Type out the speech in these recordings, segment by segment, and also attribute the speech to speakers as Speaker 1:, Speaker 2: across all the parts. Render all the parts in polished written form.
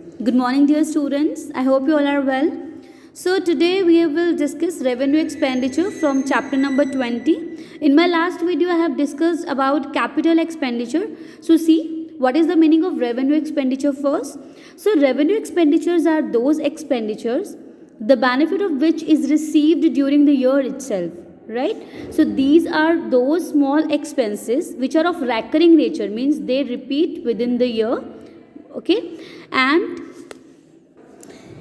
Speaker 1: Good morning, dear students. I hope you all are well. So, today we will discuss revenue expenditure from chapter number 20. In my last video, I have discussed about capital expenditure. So, see what is the meaning of revenue expenditure first. So, revenue expenditures are those expenditures the benefit of which is received during the year itself. Right, so these are those small expenses which are of recurring nature, means they repeat within the year. Okay, and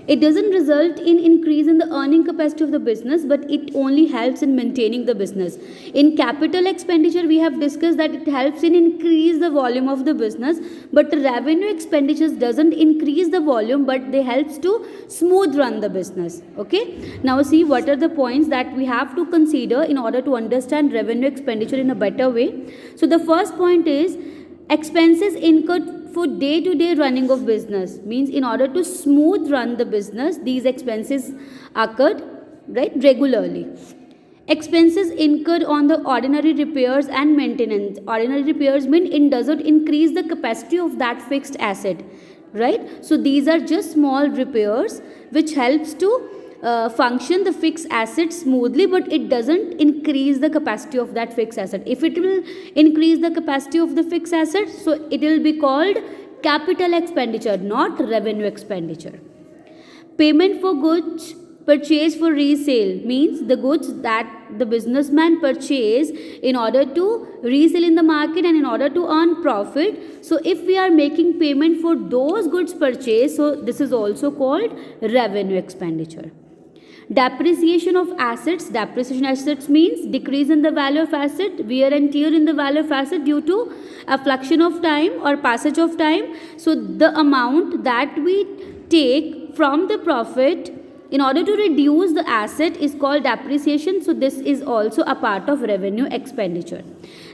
Speaker 1: it doesn't result in increase in the earning capacity of the business, but it only helps in maintaining the business. In capital expenditure, we have discussed that it helps in increase the volume of the business, but the revenue expenditures doesn't increase the volume, but they helps to smooth run the business. Okay, now see what are the points that we have to consider in order to understand revenue expenditure in a better way. So the first point is expenses incurred for day-to-day running of business, means in order to smooth run the business, these expenses occurred right regularly. Expenses incurred on the ordinary repairs and maintenance. Ordinary repairs mean it doesn't increase the capacity of that fixed asset, right? So these are just small repairs which helps to function the fixed asset smoothly, but it doesn't increase the capacity of that fixed asset. If it will increase the capacity of the fixed asset, so it will be called capital expenditure, not revenue expenditure. Payment for goods purchased for resale, means the goods that the businessman purchase in order to resell in the market and in order to earn profit. So if we are making payment for those goods purchased, so this is also called revenue expenditure. Depreciation of assets. Depreciation assets means decrease in the value of asset, wear and tear in the value of asset due to a fluctuation of time or passage of time. So the amount that we take from the profit in order to reduce the asset is called depreciation. So this is also a part of revenue expenditure.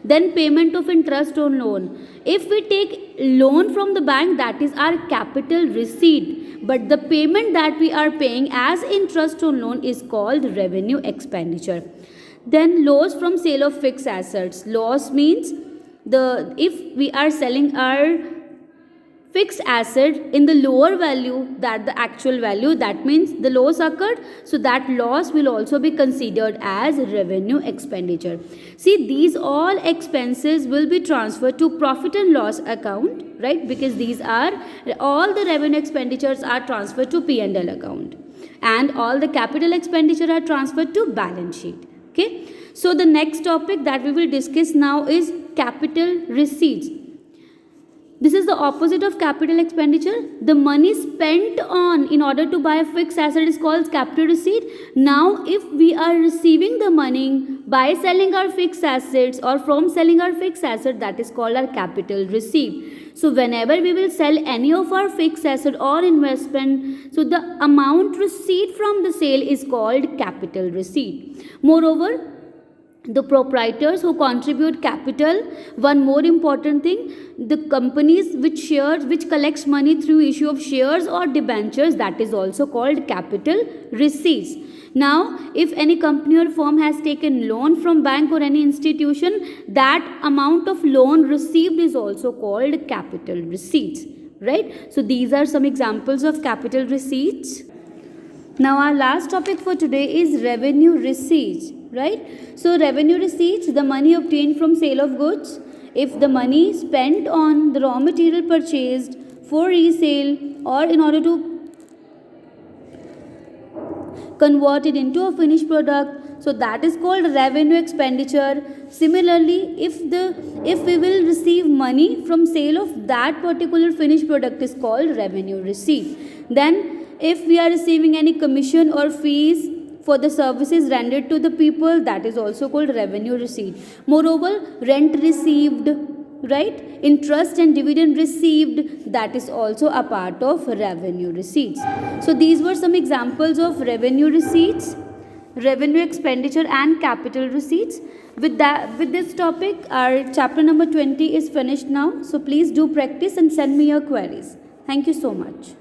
Speaker 1: Then payment of interest on loan. If we take loan from the bank, that is our capital receipt, but the payment that we are paying as interest on loan is called revenue expenditure. Then loss from sale of fixed assets. Loss means if we are selling our fixed asset in the lower value than the actual value, that means the loss occurred, so that loss will also be considered as revenue expenditure. See, these all expenses will be transferred to profit and loss account, right? Because these are all the revenue expenditures are transferred to P&L account, and all the capital expenditure are transferred to balance sheet. Okay, so the next topic that we will discuss now is capital receipts. This is the opposite of capital expenditure. The money spent on in order to buy a fixed asset is called capital receipt. Now, if we are receiving the money by selling our fixed assets or from selling our fixed asset, that is called our capital receipt. So, whenever we will sell any of our fixed asset or investment, so the amount received from the sale is called capital receipt. Moreover, the proprietors who contribute capital, one more important thing, the companies which collects money through issue of shares or debentures, that is also called capital receipts. Now, if any company or firm has taken loan from bank or any institution, that amount of loan received is also called capital receipts, right? So these are some examples of capital receipts. Now our last topic for today is revenue receipts, right? So revenue receipts, the money obtained from sale of goods. If the money spent on the raw material purchased for resale or in order to convert it into a finished product, so that is called revenue expenditure. Similarly, if we will receive money from sale of that particular finished product is called revenue receipt. Then if we are receiving any commission or fees for the services rendered to the people, that is also called revenue receipt. Moreover, rent received, right? Interest and dividend received, that is also a part of revenue receipts. So these were some examples of revenue receipts, revenue expenditure and capital receipts. With this topic, our chapter number 20 is finished now. So please do practice and send me your queries. Thank you so much.